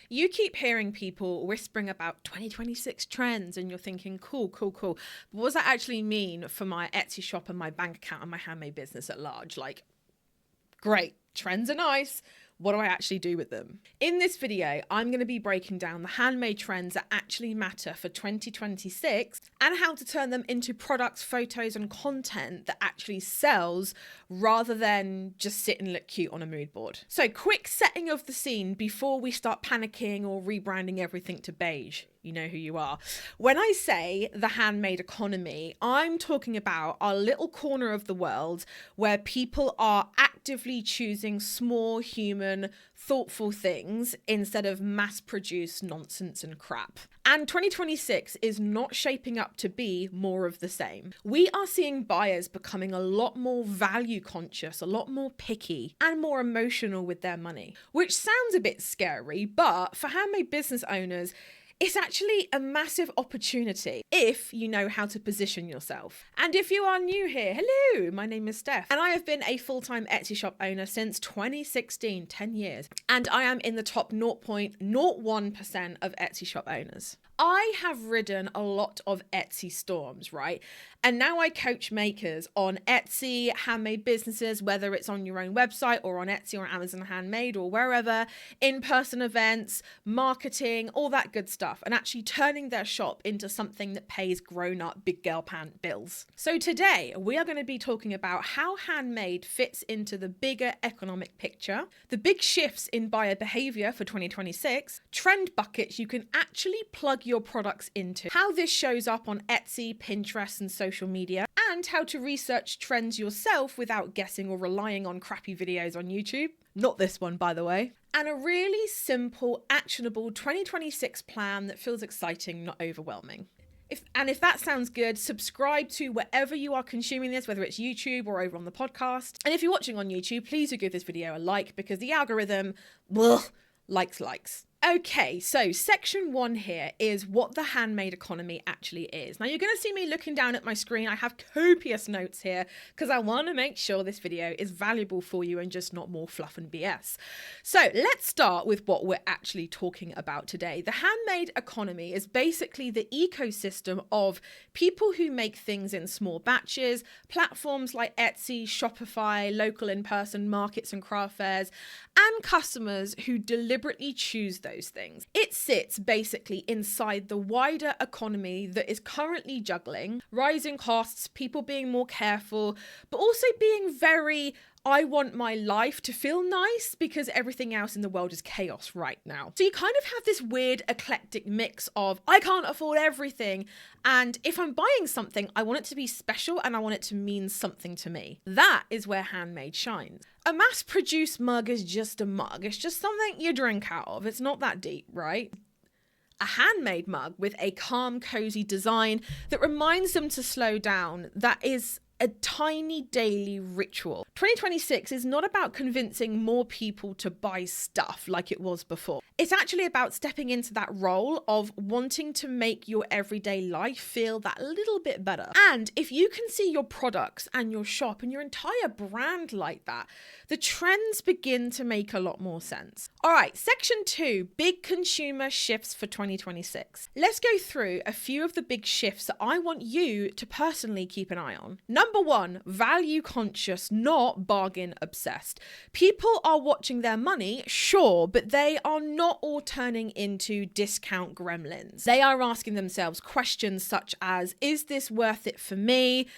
You keep hearing people whispering about 2026 trends and you're thinking, cool. But what does that actually mean for my Etsy shop and my bank account and my handmade business at large? Like, great, trends are nice. What do I actually do with them? In this video, I'm going to be breaking down the handmade trends that actually matter for 2026 and how to turn them into products, photos, and content that actually sells rather than just sit and look cute on a mood board. So, quick setting of the scene before we start panicking or rebranding everything to beige. You know who you are. When I say the handmade economy, I'm talking about our little corner of the world where people are actively choosing small, human, thoughtful things instead of mass-produced nonsense and crap. And 2026 is not shaping up to be more of the same. We are seeing buyers becoming a lot more value conscious, a lot more picky, and more emotional with their money, which sounds a bit scary, but for handmade business owners, it's actually a massive opportunity if you know how to position yourself. And if you are new here, hello, my name is Steph, and I have been a full-time Etsy shop owner since 2016, 10 years, and I am in the top 0.01% of Etsy shop owners. I have ridden a lot of Etsy storms, right? And now I coach makers on Etsy, handmade businesses, whether it's on your own website or on Etsy or Amazon Handmade or wherever, in-person events, marketing, all that good stuff, and actually turning their shop into something that pays grown-up big girl pant bills. So today, we are going to be talking about how handmade fits into the bigger economic picture, the big shifts in buyer behavior for 2026, trend buckets you can actually plug your products into, how this shows up on Etsy, Pinterest, and social media, and how to research trends yourself without guessing or relying on crappy videos on YouTube. Not this one, by the way. And a really simple, actionable 2026 plan that feels exciting, not overwhelming. If that sounds good, subscribe to wherever you are consuming this, whether it's YouTube or over on the podcast. And if you're watching on YouTube, please do give this video a like because the algorithm, likes. Okay, so section 1 here is what the handmade economy actually is. Now you're going to see me looking down at my screen. I have copious notes here because I want to make sure this video is valuable for you and just not more fluff and BS. So let's start with what we're actually talking about today. The handmade economy is basically the ecosystem of people who make things in small batches, platforms like Etsy, Shopify, local in-person markets and craft fairs, and customers who deliberately choose those things. It sits basically inside the wider economy that is currently juggling rising costs, people being more careful, but also being very, I want my life to feel nice because everything else in the world is chaos right now. So you kind of have this weird eclectic mix of, I can't afford everything, and if I'm buying something, I want it to be special and I want it to mean something to me. That is where handmade shines. A mass-produced mug is just a mug. It's just something you drink out of. It's not that deep, right? A handmade mug with a calm, cozy design that reminds them to slow down, that is a tiny daily ritual. 2026 is not about convincing more people to buy stuff like it was before. It's actually about stepping into that role of wanting to make your everyday life feel that little bit better. And if you can see your products and your shop and your entire brand like that, the trends begin to make a lot more sense. All right, section 2, big consumer shifts for 2026. Let's go through a few of the big shifts that I want you to personally keep an eye on. Number 1, value conscious, not bargain obsessed. People are watching their money, sure, but they are not all turning into discount gremlins. They are asking themselves questions such as, is this worth it for me?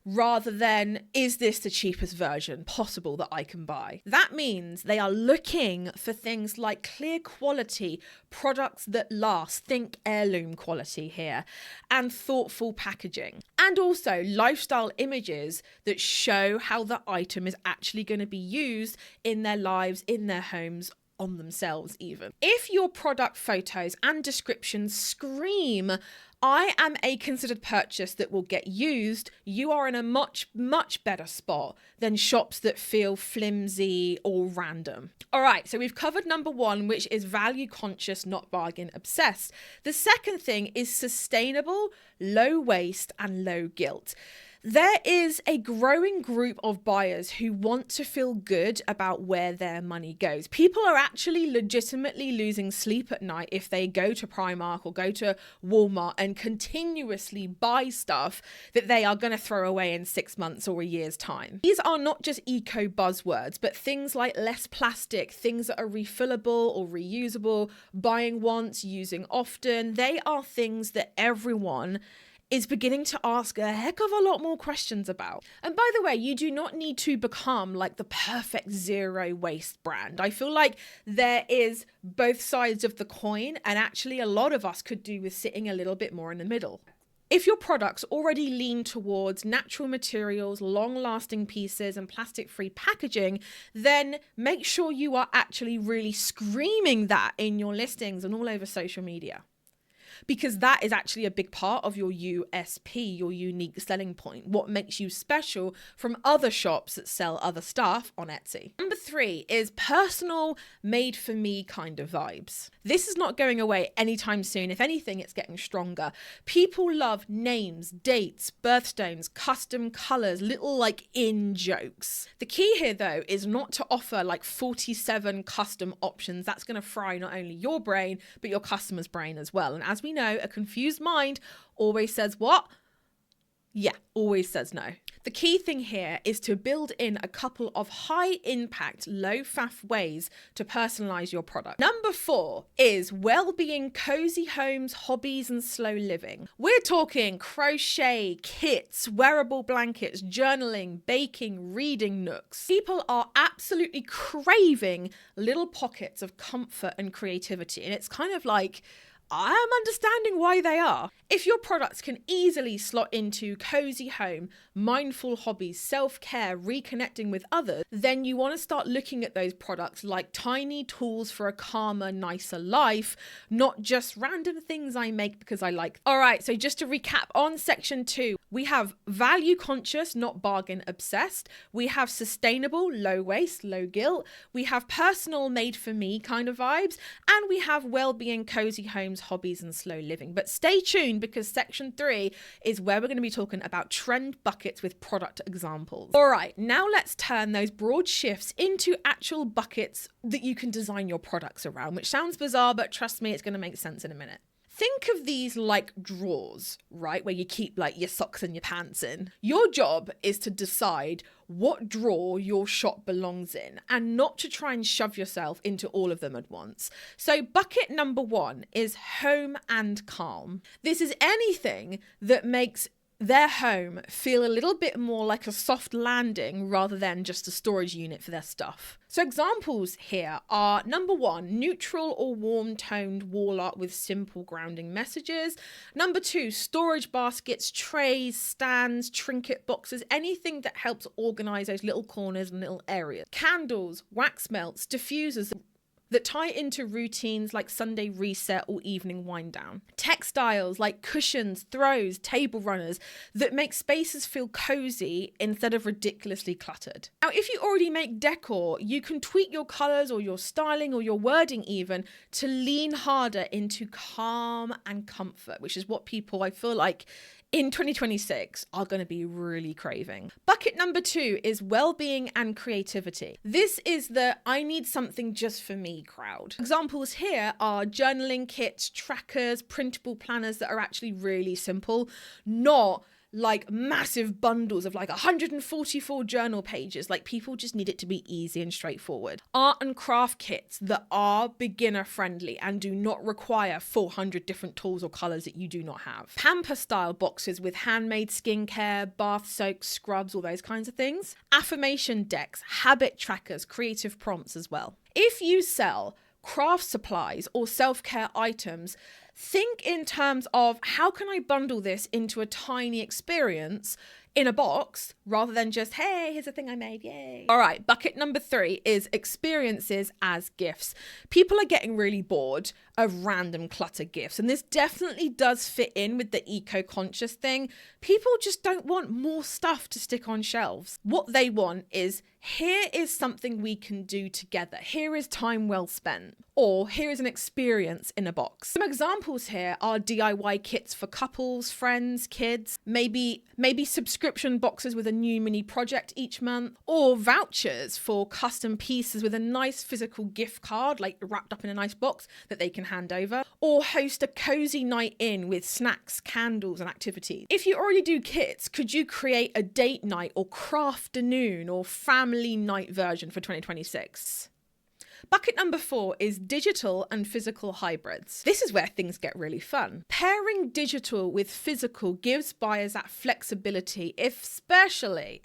Rather than, is this the cheapest version possible that I can buy? That means they are looking for things like clear quality, products that last, think heirloom quality here, and thoughtful packaging. And also lifestyle images that show how the item is actually going to be used in their lives, in their homes, on themselves even. If your product photos and descriptions scream, I am a considered purchase that will get used, you are in a much, much better spot than shops that feel flimsy or random. All right, so we've covered number 1, which is value conscious, not bargain obsessed. The second thing is sustainable, low waste, and low guilt. There is a growing group of buyers who want to feel good about where their money goes. People are actually legitimately losing sleep at night if they go to Primark or go to Walmart and continuously buy stuff that they are going to throw away in 6 months or a year's time. These are not just eco buzzwords, but things like less plastic, things that are refillable or reusable, buying once, using often. They are things that everyone is beginning to ask a heck of a lot more questions about. And by the way, you do not need to become like the perfect zero waste brand. I feel like there is both sides of the coin, and actually a lot of us could do with sitting a little bit more in the middle. If your products already lean towards natural materials, long-lasting pieces, and plastic-free packaging, then make sure you are actually really screaming that in your listings and all over social media. Because that is actually a big part of your USP, your unique selling point, what makes you special from other shops that sell other stuff on Etsy. Number 3 is personal, made for me kind of vibes. This is not going away anytime soon. If anything, it's getting stronger. People love names, dates, birthstones, custom colors, little like in jokes. The key here though is not to offer like 47 custom options. That's going to fry not only your brain, but your customer's brain as well. And as we know, a confused mind always says what? Yeah, always says no. The key thing here is to build in a couple of high impact, low faff ways to personalize your product. Number 4 is well-being, cozy homes, hobbies, and slow living. We're talking crochet, kits, wearable blankets, journaling, baking, reading nooks. People are absolutely craving little pockets of comfort and creativity. And it's kind of like, I am understanding why they are. If your products can easily slot into cozy home, mindful hobbies, self-care, reconnecting with others, then you want to start looking at those products like tiny tools for a calmer, nicer life, not just random things I make because I like. All right, so just to recap on section 2, we have value conscious, not bargain obsessed. We have sustainable, low waste, low guilt. We have personal, made for me kind of vibes. And we have well-being, cozy homes, hobbies, and slow living. But stay tuned because section 3 is where we're going to be talking about trend buckets with product examples. All right, now let's turn those broad shifts into actual buckets that you can design your products around, which sounds bizarre, but trust me, it's going to make sense in a minute. Think of these like drawers, right? Where you keep like your socks and your pants in. Your job is to decide what drawer your shop belongs in and not to try and shove yourself into all of them at once. So bucket number 1 is home and calm. This is anything that makes their home feel a little bit more like a soft landing rather than just a storage unit for their stuff. So examples here are number 1, neutral or warm toned wall art with simple grounding messages. Number 2, storage baskets, trays, stands, trinket boxes, anything that helps organize those little corners and little areas. Candles, wax melts, diffusers that tie into routines like Sunday reset or evening wind down. Textiles like cushions, throws, table runners that make spaces feel cozy instead of ridiculously cluttered. Now, if you already make decor, you can tweak your colors or your styling or your wording even to lean harder into calm and comfort, which is what people, I feel like, in 2026 are going to be really craving. Bucket number 2 is well-being and creativity. This is the I need something just for me crowd. Examples here are journaling kits, trackers, printable planners that are actually really simple, not like massive bundles of like 144 journal pages. Like people just need it to be easy and straightforward. Art and craft kits that are beginner friendly and do not require 400 different tools or colors that you do not have. Pamper style boxes with handmade skincare, bath soaks, scrubs, all those kinds of things. Affirmation decks, habit trackers, creative prompts as well. If you sell craft supplies or self-care items, think in terms of how can I bundle this into a tiny experience in a box rather than just, hey, here's a thing I made, yay. All right, bucket number 3 is experiences as gifts. People are getting really bored of random clutter gifts, and this definitely does fit in with the eco-conscious thing. People just don't want more stuff to stick on shelves. What they want is, here is something we can do together. Here is time well spent. or here is an experience in a box. Some examples here are DIY kits for couples, friends, kids, maybe subscription boxes with a new mini project each month, or vouchers for custom pieces with a nice physical gift card, like wrapped up in a nice box that they can hand over, or host a cozy night in with snacks, candles, and activities. If you already do kits, could you create a date night or craft-a-noon or family night version for 2026? Bucket number 4 is digital and physical hybrids. This is where things get really fun. Pairing digital with physical gives buyers that flexibility, especially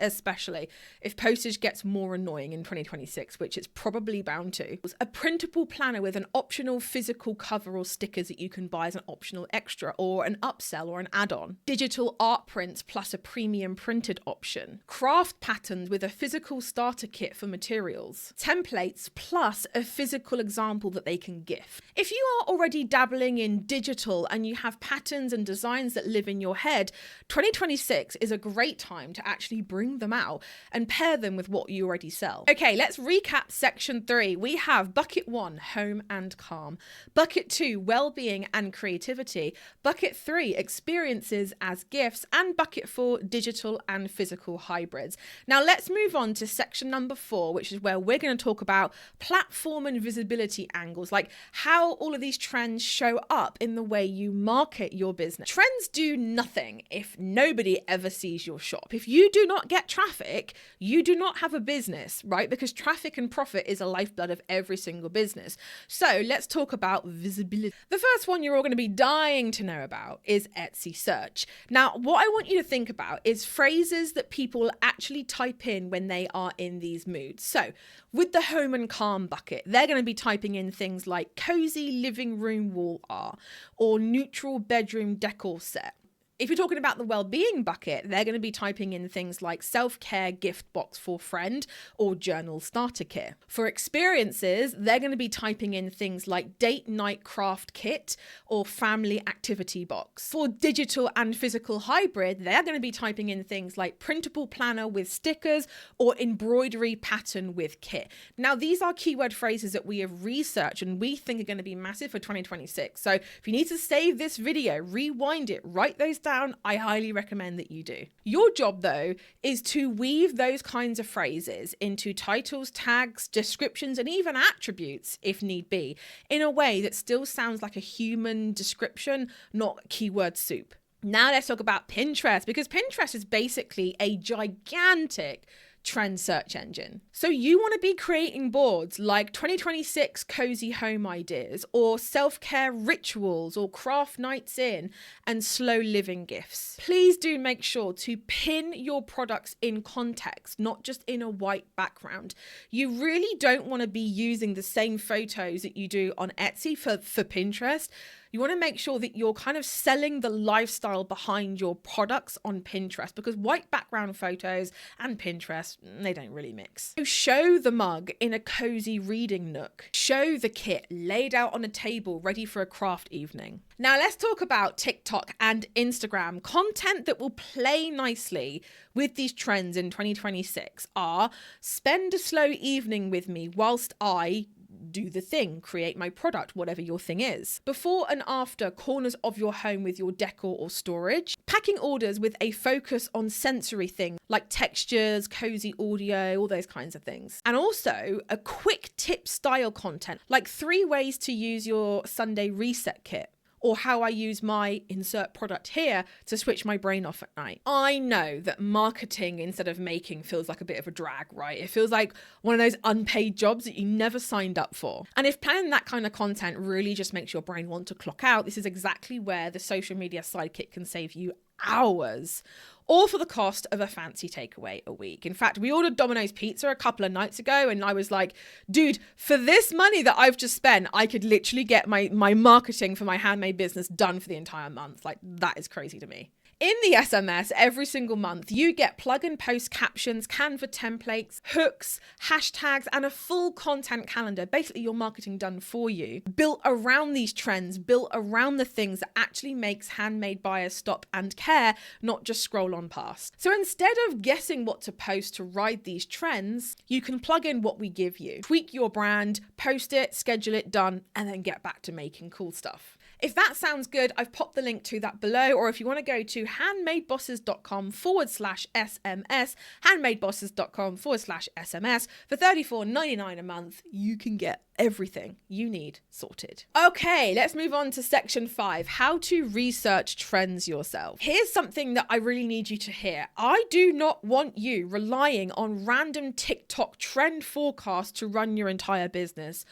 if postage gets more annoying in 2026, which it's probably bound to. A printable planner with an optional physical cover or stickers that you can buy as an optional extra or an upsell or an add-on. Digital art prints plus a premium printed option. Craft patterns with a physical starter kit for materials. Templates plus a physical example that they can gift. If you are already dabbling in digital and you have patterns and designs that live in your head, 2026 is a great time to actually bring them out and pair them with what you already sell. Okay, let's recap section 3. We have bucket 1, home and calm. Bucket 2, well-being and creativity. Bucket 3, experiences as gifts. And bucket 4, digital and physical hybrids. Now let's move on to section number 4, which is where we're going to talk about platform and visibility angles, like how all of these trends show up in the way you market your business. Trends do nothing if nobody ever sees your shop. If you do not get traffic, you do not have a business, right? Because traffic and profit is a lifeblood of every single business. So let's talk about visibility. The first one you're all going to be dying to know about is Etsy search. Now, what I want you to think about is phrases that people actually type in when they are in these moods. So with the home and calm bucket, they're going to be typing in things like cozy living room wall art or neutral bedroom decor set. If you're talking about the well-being bucket, they're going to be typing in things like self-care gift box for friend or journal starter kit. For experiences, they're going to be typing in things like date night craft kit or family activity box. For digital and physical hybrid, they're going to be typing in things like printable planner with stickers or embroidery pattern with kit. Now, these are keyword phrases that we have researched and we think are going to be massive for 2026. So if you need to save this video, rewind it, write those down, I highly recommend that you do. Your job, though, is to weave those kinds of phrases into titles, tags, descriptions, and even attributes, if need be, in a way that still sounds like a human description, not keyword soup. Now let's talk about Pinterest, because Pinterest is basically a gigantic trend search engine. So you want to be creating boards like 2026 cozy home ideas or self-care rituals or craft nights in and slow living gifts. Please do make sure to pin your products in context, not just in a white background. You really don't want to be using the same photos that you do on Etsy for Pinterest. You want to make sure that you're kind of selling the lifestyle behind your products on Pinterest, because white background photos and Pinterest, they don't really mix. So show the mug in a cozy reading nook. Show the kit laid out on a table ready for a craft evening. Now let's talk about TikTok and Instagram. Content that will play nicely with these trends in 2026 are spend a slow evening with me whilst I do the thing, create my product, whatever your thing is. Before and after corners of your home with your decor or storage. Packing orders with a focus on sensory things like textures, cozy audio, all those kinds of things. And also a quick tip style content like 3 ways to use your Sunday reset kit, or how I use my insert product here to switch my brain off at night. I know that marketing instead of making feels like a bit of a drag, right? It feels like one of those unpaid jobs that you never signed up for. And if planning that kind of content really just makes your brain want to clock out, this is exactly where the social media sidekick can save you hours, all for the cost of a fancy takeaway a week. In fact, we ordered Domino's pizza a couple of nights ago and I was like, dude, for this money that I've just spent, I could literally get my marketing for my handmade business done for the entire month. Like, that is crazy to me. In the SMS, every single month, you get plug and post captions, Canva templates, hooks, hashtags, and a full content calendar. Basically, your marketing done for you, built around these trends, built around the things that actually makes handmade buyers stop and care, not just scroll on past. So instead of guessing what to post to ride these trends, you can plug in what we give you, tweak your brand, post it, schedule it, done, and then get back to making cool stuff. If that sounds good, I've popped the link to that below, or if you want to go to handmadebosses.com/SMS, handmadebosses.com/SMS, for $34.99 a month, you can get everything you need sorted. Okay, let's move on to section 5, how to research trends yourself. Here's something that I really need you to hear. I do not want you relying on random TikTok trend forecasts to run your entire business.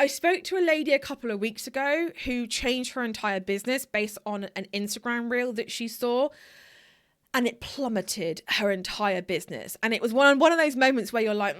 I spoke to a lady a couple of weeks ago who changed her entire business based on an Instagram reel that she saw, and it plummeted her entire business. And it was one of those moments where you're like,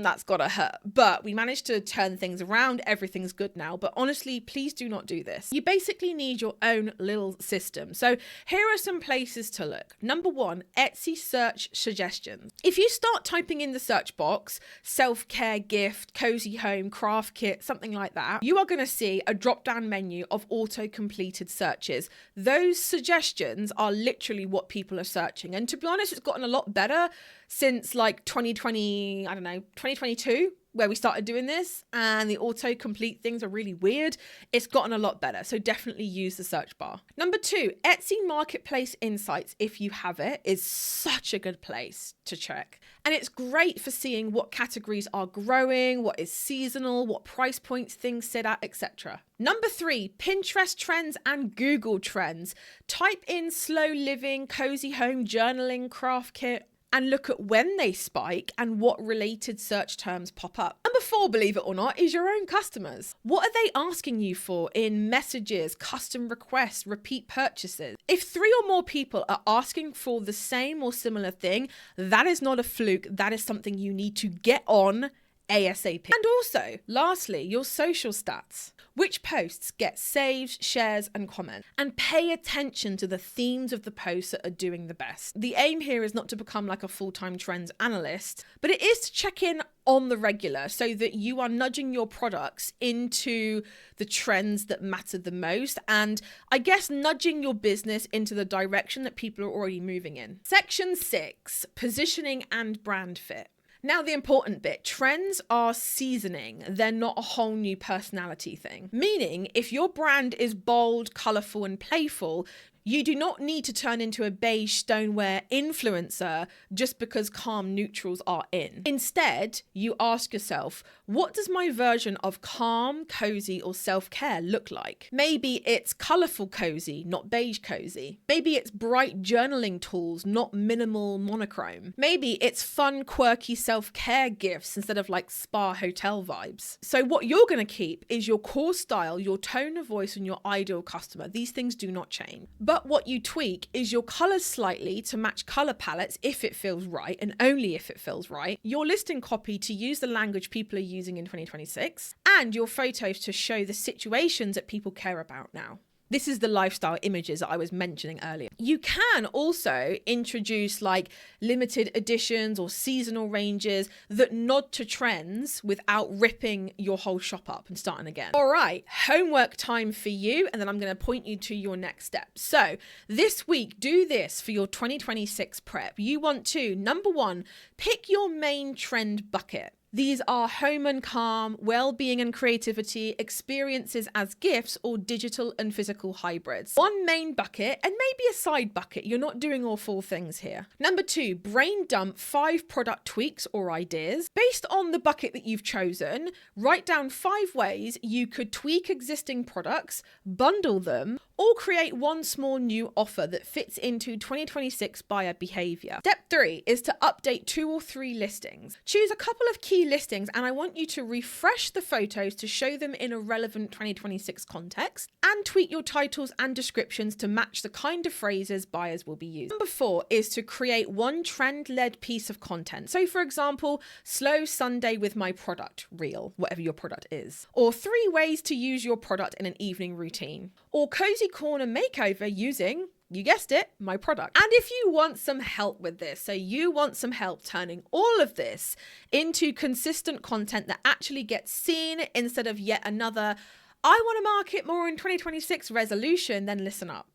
that's gotta hurt. But we managed to turn things around. Everything's good now. But honestly, please do not do this. You basically need your own little system. So here are some places to look. Number 1, Etsy search suggestions. If you start typing in the search box, self-care gift, cozy home, craft kit, something like that, you are going to see a drop-down menu of auto-completed searches. Those suggestions are literally what people are searching. And to be honest, it's gotten a lot better since like 2022, where we started doing this, and the autocomplete things are really weird. It's gotten a lot better. So definitely use the search bar. Number 2, Etsy Marketplace Insights, if you have it, is such a good place to check. And it's great for seeing what categories are growing, what is seasonal, what price points things sit at, etc. Number 3, Pinterest trends and Google trends. Type in slow living, cozy home, journaling, craft kit, and look at when they spike and what related search terms pop up. Number 4, believe it or not, is your own customers. What are they asking you for in messages, custom requests, repeat purchases? If 3 or more people are asking for the same or similar thing, that is not a fluke. That is something you need to get on ASAP. And also, lastly, your social stats. Which posts get saves, shares, and comments? And pay attention to the themes of the posts that are doing the best. The aim here is not to become like a full-time trends analyst, but it is to check in on the regular so that you are nudging your products into the trends that matter the most, and I guess nudging your business into the direction that people are already moving in. Section 6, positioning and brand fit. Now, the important bit, trends are seasoning. They're not a whole new personality thing. Meaning, if your brand is bold, colorful, and playful, you do not need to turn into a beige stoneware influencer just because calm neutrals are in. Instead, you ask yourself, what does my version of calm, cozy, or self-care look like? Maybe it's colorful cozy, not beige cozy. Maybe it's bright journaling tools, not minimal monochrome. Maybe it's fun, quirky self-care gifts instead of like spa hotel vibes. So what you're going to keep is your core style, your tone of voice, and your ideal customer. These things do not change. But what you tweak is your colors slightly to match color palettes if it feels right, and only if it feels right, your listing copy to use the language people are using in 2026, and your photos to show the situations that people care about now. This is the lifestyle images that I was mentioning earlier. You can also introduce like limited editions or seasonal ranges that nod to trends without ripping your whole shop up and starting again. All right, homework time for you, and then I'm going to point you to your next step. So this week, do this for your 2026 prep. You want to, number 1, pick your main trend bucket. These are home and calm, well-being and creativity, experiences as gifts, or digital and physical hybrids. One main bucket and maybe a side bucket. You're not doing all 4 things here. Number 2, brain dump 5 product tweaks or ideas. Based on the bucket that you've chosen, write down 5 ways you could tweak existing products, bundle them, or create one small new offer that fits into 2026 buyer behavior. Step 3 is to update 2 or 3 listings. Choose a couple of key listings, and I want you to refresh the photos to show them in a relevant 2026 context, and tweak your titles and descriptions to match the kind of phrases buyers will be using. Number 4 is to create one trend-led piece of content. So for example, slow Sunday with my product reel, whatever your product is, or 3 ways to use your product in an evening routine, or cozy corner makeover using You guessed it, my product. And if you want some help with this, so you want some help turning all of this into consistent content that actually gets seen instead of yet another, I want to market more in 2026 resolution, then listen up.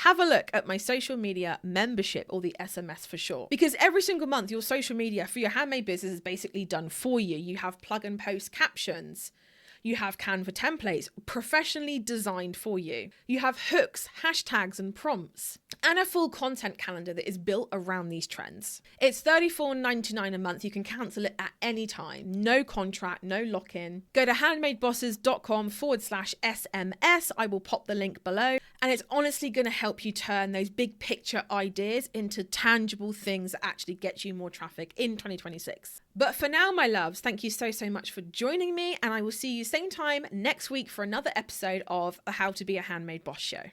Have a look at my social media membership, or the SMS for short, because every single month your social media for your handmade business is basically done for you. You have plug and post captions. You have Canva templates professionally designed for you. You have hooks, hashtags, and prompts, and a full content calendar that is built around these trends. It's $34.99 a month. You can cancel it at any time. No contract, no lock-in. Go to handmadebosses.com/SMS. I will pop the link below. And it's honestly going to help you turn those big picture ideas into tangible things that actually get you more traffic in 2026. But for now, my loves, thank you so much for joining me. And I will see you same time next week for another episode of the How to Be a Handmade Boss show.